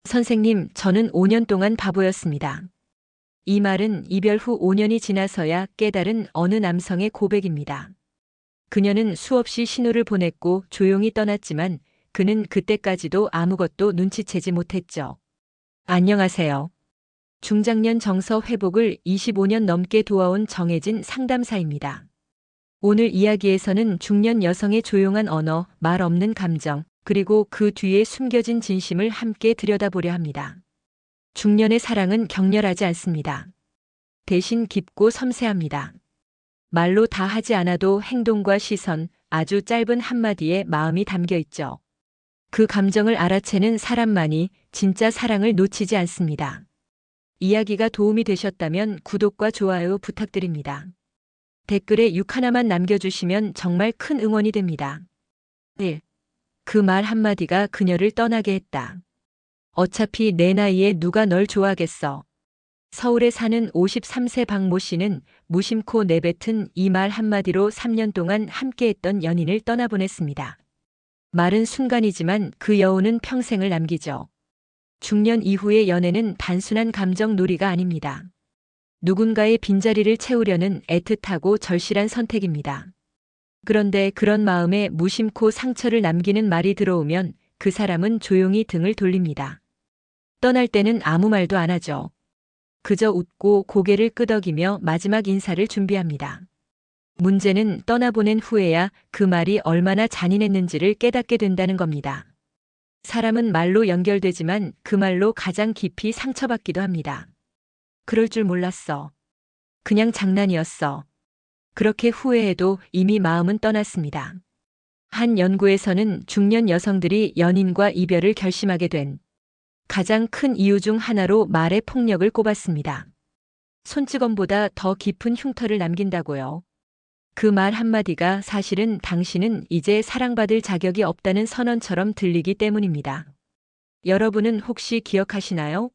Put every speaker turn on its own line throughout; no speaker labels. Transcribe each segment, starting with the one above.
선생님, 저는 5년 동안 바보였습니다. 이 말은 이별 후 5년이 지나서야 깨달은 어느 남성의 고백입니다. 그녀는 수없이 신호를 보냈고 조용히 떠났지만 그는 그때까지도 아무것도 눈치채지 못했죠. 안녕하세요. 중장년 정서 회복을 25년 넘게 도와온 정혜진 상담사입니다. 오늘 이야기에서는 중년 여성의 조용한 언어, 말 없는 감정, 그리고 그 뒤에 숨겨진 진심을 함께 들여다보려 합니다. 중년의 사랑은 격렬하지 않습니다. 대신 깊고 섬세합니다. 말로 다 하지 않아도 행동과 시선, 아주 짧은 한마디에 마음이 담겨 있죠. 그 감정을 알아채는 사람만이 진짜 사랑을 놓치지 않습니다. 이야기가 도움이 되셨다면 구독과 좋아요 부탁드립니다. 댓글에 6 하나만 남겨주시면 정말 큰 응원이 됩니다. 1. 그 말 한마디가 그녀를 떠나게 했다. 어차피 내 나이에 누가 널 좋아하겠어. 서울에 사는 53세 박모 씨는 무심코 내뱉은 이 말 한마디로 3년 동안 함께했던 연인을 떠나보냈습니다. 말은 순간이지만 그 여운은 평생을 남기죠. 중년 이후의 연애는 단순한 감정 놀이가 아닙니다. 누군가의 빈자리를 채우려는 애틋하고 절실한 선택입니다. 그런데 그런 마음에 무심코 상처를 남기는 말이 들어오면 그 사람은 조용히 등을 돌립니다. 떠날 때는 아무 말도 안 하죠. 그저 웃고 고개를 끄덕이며 마지막 인사를 준비합니다. 문제는 떠나보낸 후에야 그 말이 얼마나 잔인했는지를 깨닫게 된다는 겁니다. 사람은 말로 연결되지만 그 말로 가장 깊이 상처받기도 합니다. 그럴 줄 몰랐어. 그냥 장난이었어. 그렇게 후회해도 이미 마음은 떠났습니다. 한 연구에서는 중년 여성들이 연인과 이별을 결심하게 된 가장 큰 이유 중 하나로 말의 폭력을 꼽았습니다. 손찌검보다 더 깊은 흉터를 남긴다고요. 그 말 한마디가 사실은 당신은 이제 사랑받을 자격이 없다는 선언처럼 들리기 때문입니다. 여러분은 혹시 기억하시나요?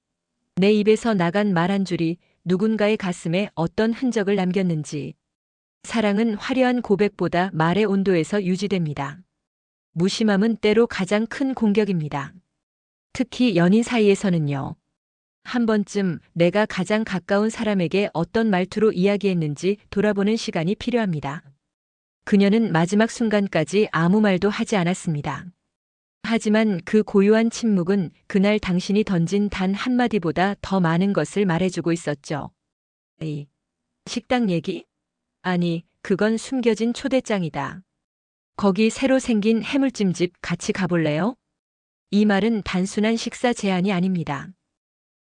내 입에서 나간 말 한 줄이 누군가의 가슴에 어떤 흔적을 남겼는지. 사랑은 화려한 고백보다 말의 온도에서 유지됩니다. 무심함은 때로 가장 큰 공격입니다. 특히 연인 사이에서는요. 한 번쯤 내가 가장 가까운 사람에게 어떤 말투로 이야기했는지 돌아보는 시간이 필요합니다. 그녀는 마지막 순간까지 아무 말도 하지 않았습니다. 하지만 그 고요한 침묵은 그날 당신이 던진 단 한마디보다 더 많은 것을 말해주고 있었죠. 에이, 식당 얘기? 아니, 그건 숨겨진 초대장이다. 거기 새로 생긴 해물찜집 같이 가볼래요? 이 말은 단순한 식사 제안이 아닙니다.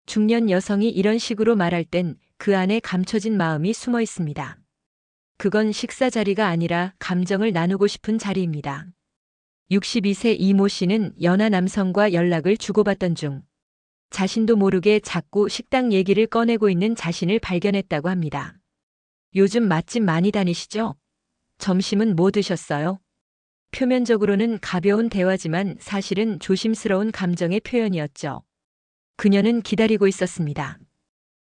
중년 여성이 이런 식으로 말할 땐 그 안에 감춰진 마음이 숨어 있습니다. 그건 식사 자리가 아니라 감정을 나누고 싶은 자리입니다. 62세 이모 씨는 연하 남성과 연락을 주고받던 중 자신도 모르게 자꾸 식당 얘기를 꺼내고 있는 자신을 발견했다고 합니다. 요즘 맛집 많이 다니시죠? 점심은 뭐 드셨어요? 표면적으로는 가벼운 대화지만 사실은 조심스러운 감정의 표현이었죠. 그녀는 기다리고 있었습니다.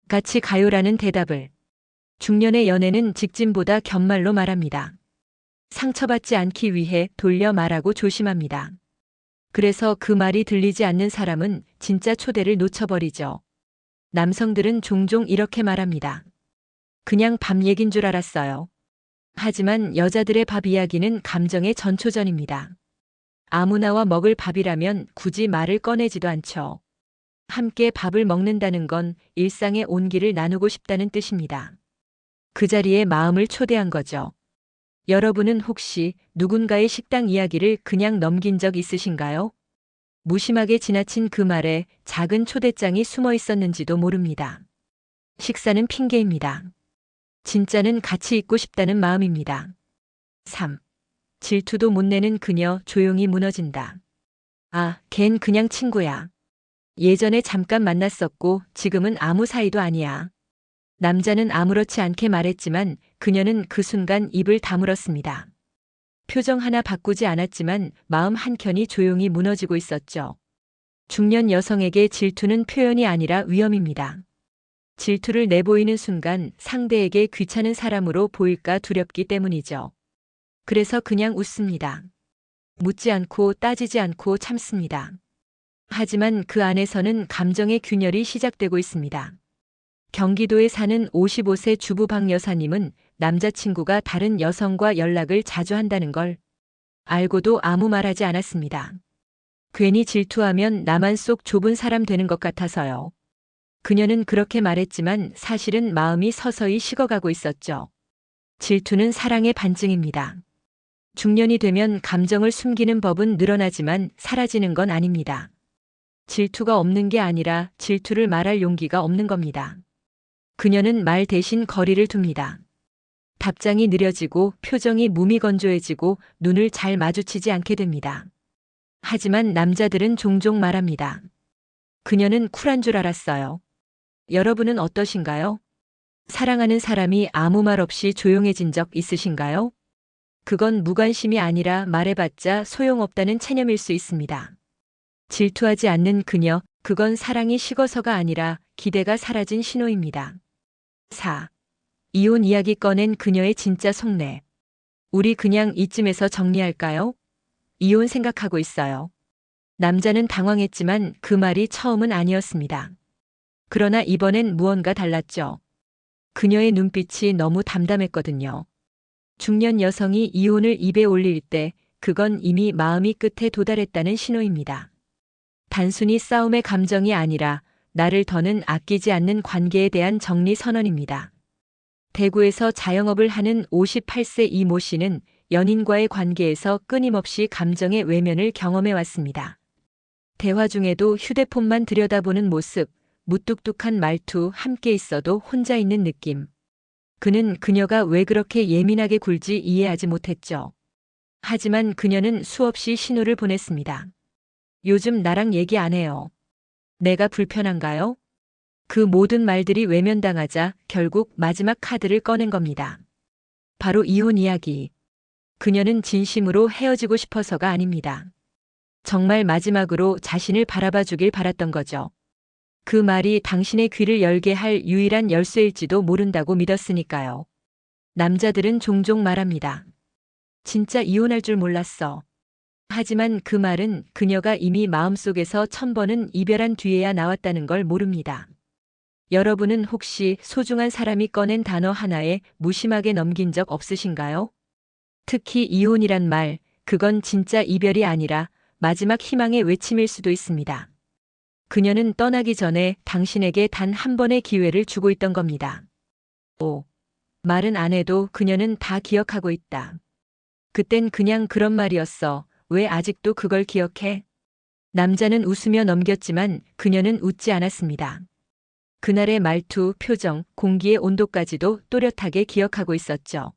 같이 가요라는 대답을. 중년의 연애는 직진보다 견말로 말합니다. 상처받지 않기 위해 돌려 말하고 조심합니다. 그래서 그 말이 들리지 않는 사람은 진짜 초대를 놓쳐버리죠. 남성들은 종종 이렇게 말합니다. 그냥 밥 얘긴 줄 알았어요. 하지만 여자들의 밥 이야기는 감정의 전초전입니다. 아무나와 먹을 밥이라면 굳이 말을 꺼내지도 않죠. 함께 밥을 먹는다는 건 일상의 온기를 나누고 싶다는 뜻입니다. 그 자리에 마음을 초대한 거죠. 여러분은 혹시 누군가의 식당 이야기를 그냥 넘긴 적 있으신가요? 무심하게 지나친 그 말에 작은 초대장이 숨어 있었는지도 모릅니다. 식사는 핑계입니다. 진짜는 같이 있고 싶다는 마음입니다. 3. 질투도 못 내는 그녀 조용히 무너진다. 아, 걘 그냥 친구야. 예전에 잠깐 만났었고 지금은 아무 사이도 아니야. 남자는 아무렇지 않게 말했지만 그녀는 그 순간 입을 다물었습니다. 표정 하나 바꾸지 않았지만 마음 한켠이 조용히 무너지고 있었죠. 중년 여성에게 질투는 표현이 아니라 위험입니다. 질투를 내보이는 순간 상대에게 귀찮은 사람으로 보일까 두렵기 때문이죠. 그래서 그냥 웃습니다. 묻지 않고 따지지 않고 참습니다. 하지만 그 안에서는 감정의 균열이 시작되고 있습니다. 경기도에 사는 55세 주부 박 여사님은 남자친구가 다른 여성과 연락을 자주 한다는 걸 알고도 아무 말하지 않았습니다. 괜히 질투하면 나만 속 좁은 사람 되는 것 같아서요. 그녀는 그렇게 말했지만 사실은 마음이 서서히 식어가고 있었죠. 질투는 사랑의 반증입니다. 중년이 되면 감정을 숨기는 법은 늘어나지만 사라지는 건 아닙니다. 질투가 없는 게 아니라 질투를 말할 용기가 없는 겁니다. 그녀는 말 대신 거리를 둡니다. 답장이 느려지고 표정이 무미건조해지고 눈을 잘 마주치지 않게 됩니다. 하지만 남자들은 종종 말합니다. 그녀는 쿨한 줄 알았어요. 여러분은 어떠신가요? 사랑하는 사람이 아무 말 없이 조용해진 적 있으신가요? 그건 무관심이 아니라 말해봤자 소용없다는 체념일 수 있습니다. 질투하지 않는 그녀, 그건 사랑이 식어서가 아니라 기대가 사라진 신호입니다. 4. 이혼 이야기 꺼낸 그녀의 진짜 속내. 우리 그냥 이쯤에서 정리할까요? 이혼 생각하고 있어요. 남자는 당황했지만 그 말이 처음은 아니었습니다. 그러나 이번엔 무언가 달랐죠. 그녀의 눈빛이 너무 담담했거든요. 중년 여성이 이혼을 입에 올릴 때 그건 이미 마음이 끝에 도달했다는 신호입니다. 단순히 싸움의 감정이 아니라 나를 더는 아끼지 않는 관계에 대한 정리 선언입니다. 대구에서 자영업을 하는 58세 이모 씨는 연인과의 관계에서 끊임없이 감정의 외면을 경험해 왔습니다. 대화 중에도 휴대폰만 들여다보는 모습, 무뚝뚝한 말투, 함께 있어도 혼자 있는 느낌. 그는 그녀가 왜 그렇게 예민하게 굴지 이해하지 못했죠. 하지만 그녀는 수없이 신호를 보냈습니다. 요즘 나랑 얘기 안 해요. 내가 불편한가요? 그 모든 말들이 외면당하자 결국 마지막 카드를 꺼낸 겁니다. 바로 이혼 이야기. 그녀는 진심으로 헤어지고 싶어서가 아닙니다. 정말 마지막으로 자신을 바라봐 주길 바랐던 거죠. 그 말이 당신의 귀를 열게 할 유일한 열쇠일지도 모른다고 믿었으니까요. 남자들은 종종 말합니다. 진짜 이혼할 줄 몰랐어. 하지만 그 말은 그녀가 이미 마음속에서 1000번은 이별한 뒤에야 나왔다는 걸 모릅니다. 여러분은 혹시 소중한 사람이 꺼낸 단어 하나에 무심하게 넘긴 적 없으신가요? 특히 이혼이란 말, 그건 진짜 이별이 아니라 마지막 희망의 외침일 수도 있습니다. 그녀는 떠나기 전에 당신에게 단 한 번의 기회를 주고 있던 겁니다. 말은 안 해도 그녀는 다 기억하고 있다. 그땐 그냥 그런 말이었어. 왜 아직도 그걸 기억해? 남자는 웃으며 넘겼지만 그녀는 웃지 않았습니다. 그날의 말투, 표정, 공기의 온도까지도 또렷하게 기억하고 있었죠.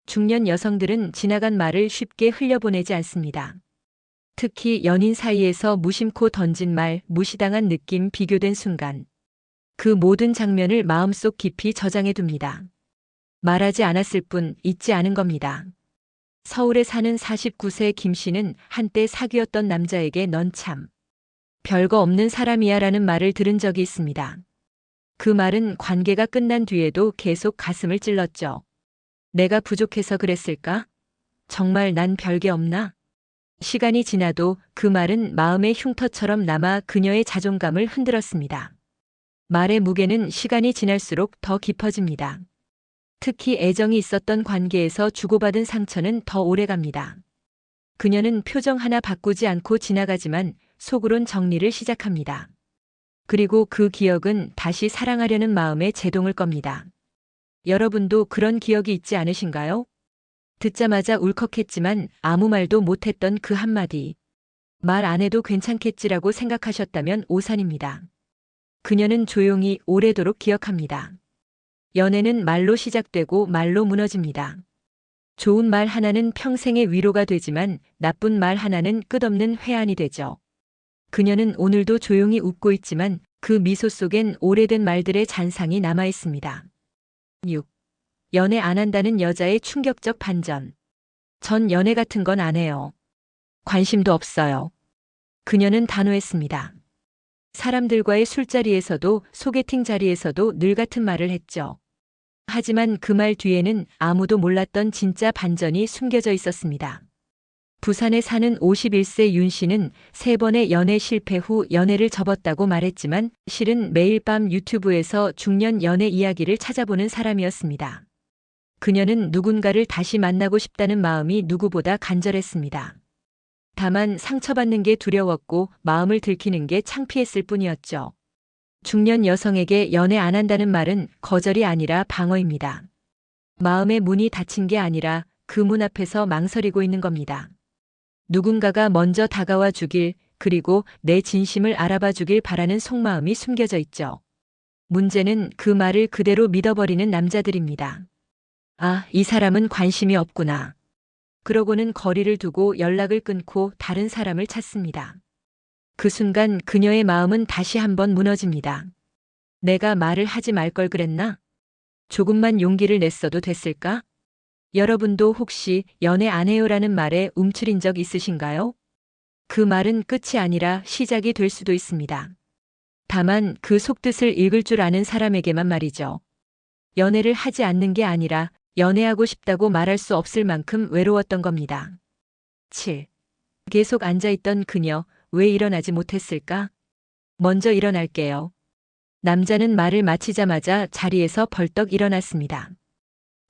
중년 여성들은 지나간 말을 쉽게 흘려보내지 않습니다. 특히 연인 사이에서 무심코 던진 말, 무시당한 느낌, 비교된 순간. 그 모든 장면을 마음속 깊이 저장해둡니다. 말하지 않았을 뿐 잊지 않은 겁니다. 서울에 사는 49세 김 씨는 한때 사귀었던 남자에게 넌 참 별거 없는 사람이야 라는 말을 들은 적이 있습니다. 그 말은 관계가 끝난 뒤에도 계속 가슴을 찔렀죠. 내가 부족해서 그랬을까? 정말 난 별게 없나? 시간이 지나도 그 말은 마음의 흉터처럼 남아 그녀의 자존감을 흔들었습니다. 말의 무게는 시간이 지날수록 더 깊어집니다. 특히 애정이 있었던 관계에서 주고받은 상처는 더 오래갑니다. 그녀는 표정 하나 바꾸지 않고 지나가지만 속으론 정리를 시작합니다. 그리고 그 기억은 다시 사랑하려는 마음에 제동을 겁니다. 여러분도 그런 기억이 있지 않으신가요? 듣자마자 울컥했지만 아무 말도 못했던 그 한마디. 말 안 해도 괜찮겠지라고 생각하셨다면 오산입니다. 그녀는 조용히 오래도록 기억합니다. 연애는 말로 시작되고 말로 무너집니다. 좋은 말 하나는 평생의 위로가 되지만 나쁜 말 하나는 끝없는 회한이 되죠. 그녀는 오늘도 조용히 웃고 있지만 그 미소 속엔 오래된 말들의 잔상이 남아 있습니다. 6. 연애 안 한다는 여자의 충격적 반전. 전 연애 같은 건 안 해요. 관심도 없어요. 그녀는 단호했습니다. 사람들과의 술자리에서도 소개팅 자리에서도 늘 같은 말을 했죠. 하지만 그 말 뒤에는 아무도 몰랐던 진짜 반전이 숨겨져 있었습니다. 부산에 사는 51세 윤 씨는 3번의 연애 실패 후 연애를 접었다고 말했지만 실은 매일 밤 유튜브에서 중년 연애 이야기를 찾아보는 사람이었습니다. 그녀는 누군가를 다시 만나고 싶다는 마음이 누구보다 간절했습니다. 다만 상처받는 게 두려웠고 마음을 들키는 게 창피했을 뿐이었죠. 중년 여성에게 연애 안 한다는 말은 거절이 아니라 방어입니다. 마음의 문이 닫힌 게 아니라 그 문 앞에서 망설이고 있는 겁니다. 누군가가 먼저 다가와 주길, 그리고 내 진심을 알아봐 주길 바라는 속마음이 숨겨져 있죠. 문제는 그 말을 그대로 믿어버리는 남자들입니다. 아, 이 사람은 관심이 없구나. 그러고는 거리를 두고 연락을 끊고 다른 사람을 찾습니다. 그 순간 그녀의 마음은 다시 한번 무너집니다. 내가 말을 하지 말 걸 그랬나? 조금만 용기를 냈어도 됐을까? 여러분도 혹시 연애 안 해요라는 말에 움츠린 적 있으신가요? 그 말은 끝이 아니라 시작이 될 수도 있습니다. 다만 그 속뜻을 읽을 줄 아는 사람에게만 말이죠. 연애를 하지 않는 게 아니라 연애하고 싶다고 말할 수 없을 만큼 외로웠던 겁니다. 7. 계속 앉아있던 그녀, 왜 일어나지 못했을까? 먼저 일어날게요. 남자는 말을 마치자마자 자리에서 벌떡 일어났습니다.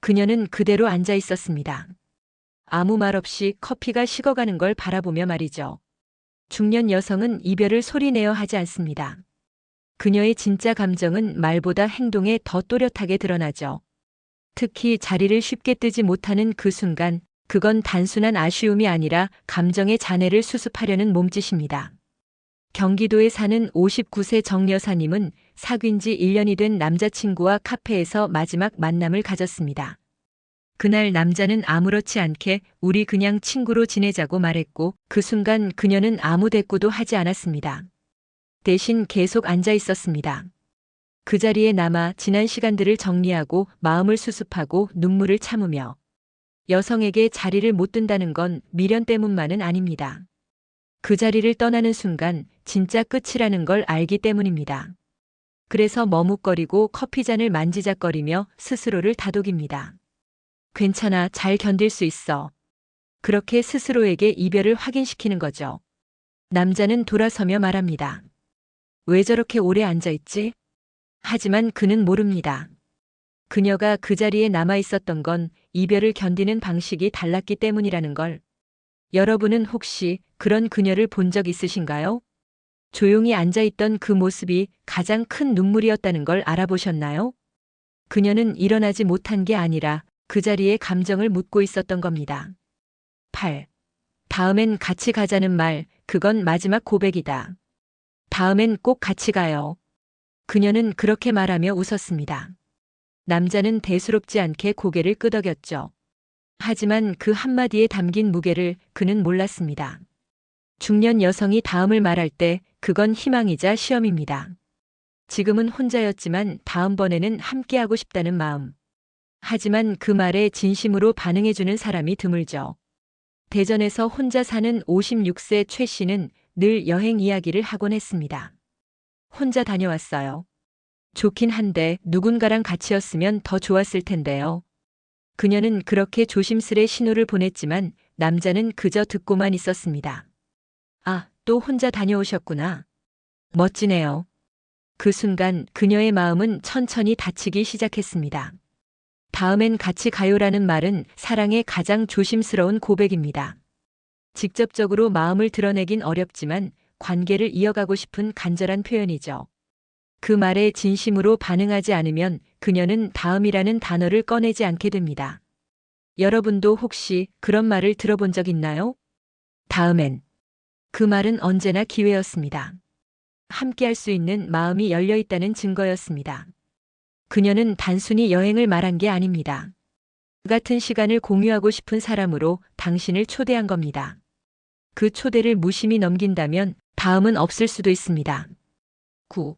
그녀는 그대로 앉아 있었습니다. 아무 말 없이 커피가 식어가는 걸 바라보며 말이죠. 중년 여성은 이별을 소리내어 하지 않습니다. 그녀의 진짜 감정은 말보다 행동에 더 또렷하게 드러나죠. 특히 자리를 쉽게 뜨지 못하는 그 순간, 그건 단순한 아쉬움이 아니라 감정의 잔해를 수습하려는 몸짓입니다. 경기도에 사는 59세 정 여사님은 사귄 지 1년이 된 남자친구와 카페에서 마지막 만남을 가졌습니다. 그날 남자는 아무렇지 않게 우리 그냥 친구로 지내자고 말했고 그 순간 그녀는 아무 대꾸도 하지 않았습니다. 대신 계속 앉아 있었습니다. 그 자리에 남아 지난 시간들을 정리하고 마음을 수습하고 눈물을 참으며 여성에게 자리를 못 든다는 건 미련 때문만은 아닙니다. 그 자리를 떠나는 순간 진짜 끝이라는 걸 알기 때문입니다. 그래서 머뭇거리고 커피잔을 만지작거리며 스스로를 다독입니다. 괜찮아, 잘 견딜 수 있어. 그렇게 스스로에게 이별을 확인시키는 거죠. 남자는 돌아서며 말합니다. 왜 저렇게 오래 앉아있지? 하지만 그는 모릅니다. 그녀가 그 자리에 남아 있었던 건 이별을 견디는 방식이 달랐기 때문이라는 걸. 여러분은 혹시 그런 그녀를 본 적 있으신가요? 조용히 앉아있던 그 모습이 가장 큰 눈물이었다는 걸 알아보셨나요? 그녀는 일어나지 못한 게 아니라 그 자리에 감정을 묻고 있었던 겁니다. 8. 다음엔 같이 가자는 말, 그건 마지막 고백이다. 다음엔 꼭 같이 가요. 그녀는 그렇게 말하며 웃었습니다. 남자는 대수롭지 않게 고개를 끄덕였죠. 하지만 그 한마디에 담긴 무게를 그는 몰랐습니다. 중년 여성이 다음을 말할 때 그건 희망이자 시험입니다. 지금은 혼자였지만 다음번에는 함께하고 싶다는 마음. 하지만 그 말에 진심으로 반응해주는 사람이 드물죠. 대전에서 혼자 사는 56세 최 씨는 늘 여행 이야기를 하곤 했습니다. 혼자 다녀왔어요. 좋긴 한데 누군가랑 같이였으면 더 좋았을 텐데요. 그녀는 그렇게 조심스레 신호를 보냈지만 남자는 그저 듣고만 있었습니다. 아, 또 혼자 다녀오셨구나. 멋지네요. 그 순간 그녀의 마음은 천천히 닫히기 시작했습니다. 다음엔 같이 가요라는 말은 사랑의 가장 조심스러운 고백입니다. 직접적으로 마음을 드러내긴 어렵지만 관계를 이어가고 싶은 간절한 표현이죠. 그 말에 진심으로 반응하지 않으면 그녀는 다음이라는 단어를 꺼내지 않게 됩니다. 여러분도 혹시 그런 말을 들어본 적 있나요? 다음엔. 그 말은 언제나 기회였습니다. 함께할 수 있는 마음이 열려 있다는 증거였습니다. 그녀는 단순히 여행을 말한 게 아닙니다. 그 같은 시간을 공유하고 싶은 사람으로 당신을 초대한 겁니다. 그 초대를 무심히 넘긴다면 다음은 없을 수도 있습니다. 9.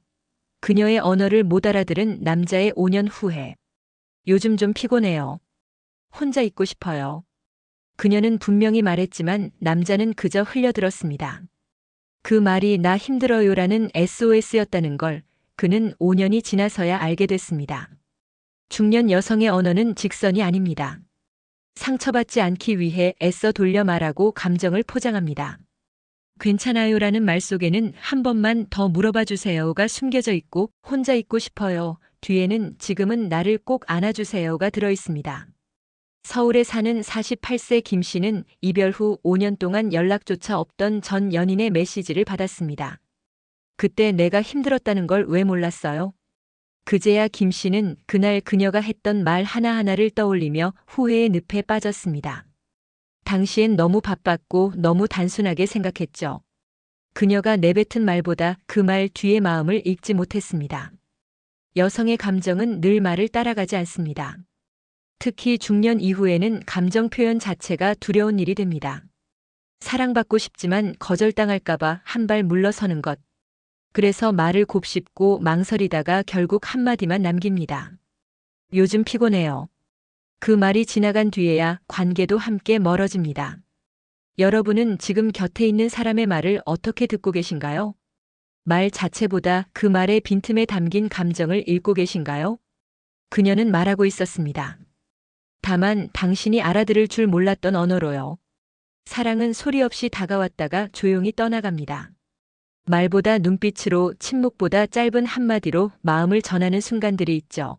그녀의 언어를 못 알아들은 남자의 5년 후에. 요즘 좀 피곤해요. 혼자 있고 싶어요. 그녀는 분명히 말했지만 남자는 그저 흘려들었습니다. 그 말이 나 힘들어요라는 SOS였다는 걸 그는 5년이 지나서야 알게 됐습니다. 중년 여성의 언어는 직선이 아닙니다. 상처받지 않기 위해 애써 돌려 말하고 감정을 포장합니다. 괜찮아요라는 말 속에는 한 번만 더 물어봐 주세요가 숨겨져 있고 혼자 있고 싶어요. 뒤에는 지금은 나를 꼭 안아주세요가 들어 있습니다. 서울에 사는 48세 김 씨는 이별 후 5년 동안 연락조차 없던 전 연인의 메시지를 받았습니다. 그때 내가 힘들었다는 걸 왜 몰랐어요? 그제야 김 씨는 그날 그녀가 했던 말 하나하나를 떠올리며 후회의 늪에 빠졌습니다. 당시엔 너무 바빴고 너무 단순하게 생각했죠. 그녀가 내뱉은 말보다 그 말 뒤의 마음을 읽지 못했습니다. 여성의 감정은 늘 말을 따라가지 않습니다. 특히 중년 이후에는 감정 표현 자체가 두려운 일이 됩니다. 사랑받고 싶지만 거절당할까봐 한 발 물러서는 것. 그래서 말을 곱씹고 망설이다가 결국 한마디만 남깁니다. 요즘 피곤해요. 그 말이 지나간 뒤에야 관계도 함께 멀어집니다. 여러분은 지금 곁에 있는 사람의 말을 어떻게 듣고 계신가요? 말 자체보다 그 말의 빈틈에 담긴 감정을 읽고 계신가요? 그녀는 말하고 있었습니다. 다만 당신이 알아들을 줄 몰랐던 언어로요. 사랑은 소리 없이 다가왔다가 조용히 떠나갑니다. 말보다 눈빛으로, 침묵보다 짧은 한마디로 마음을 전하는 순간들이 있죠.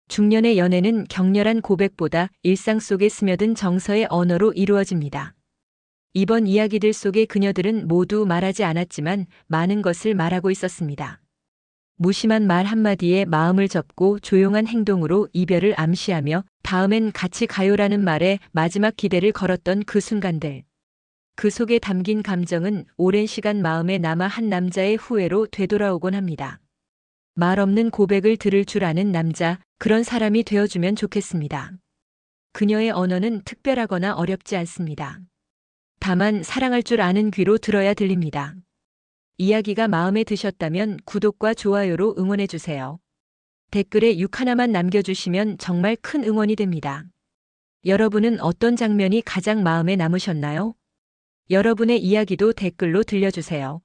중년의 연애는 격렬한 고백보다 일상 속에 스며든 정서의 언어로 이루어집니다. 이번 이야기들 속의 그녀들은 모두 말하지 않았지만 많은 것을 말하고 있었습니다. 무심한 말 한마디에 마음을 접고 조용한 행동으로 이별을 암시하며 다음엔 같이 가요라는 말에 마지막 기대를 걸었던 그 순간들. 그 속에 담긴 감정은 오랜 시간 마음에 남아 한 남자의 후회로 되돌아오곤 합니다. 말 없는 고백을 들을 줄 아는 남자, 그런 사람이 되어주면 좋겠습니다. 그녀의 언어는 특별하거나 어렵지 않습니다. 다만 사랑할 줄 아는 귀로 들어야 들립니다. 이야기가 마음에 드셨다면 구독과 좋아요로 응원해주세요. 댓글에 6 하나만 남겨주시면 정말 큰 응원이 됩니다. 여러분은 어떤 장면이 가장 마음에 남으셨나요? 여러분의 이야기도 댓글로 들려주세요.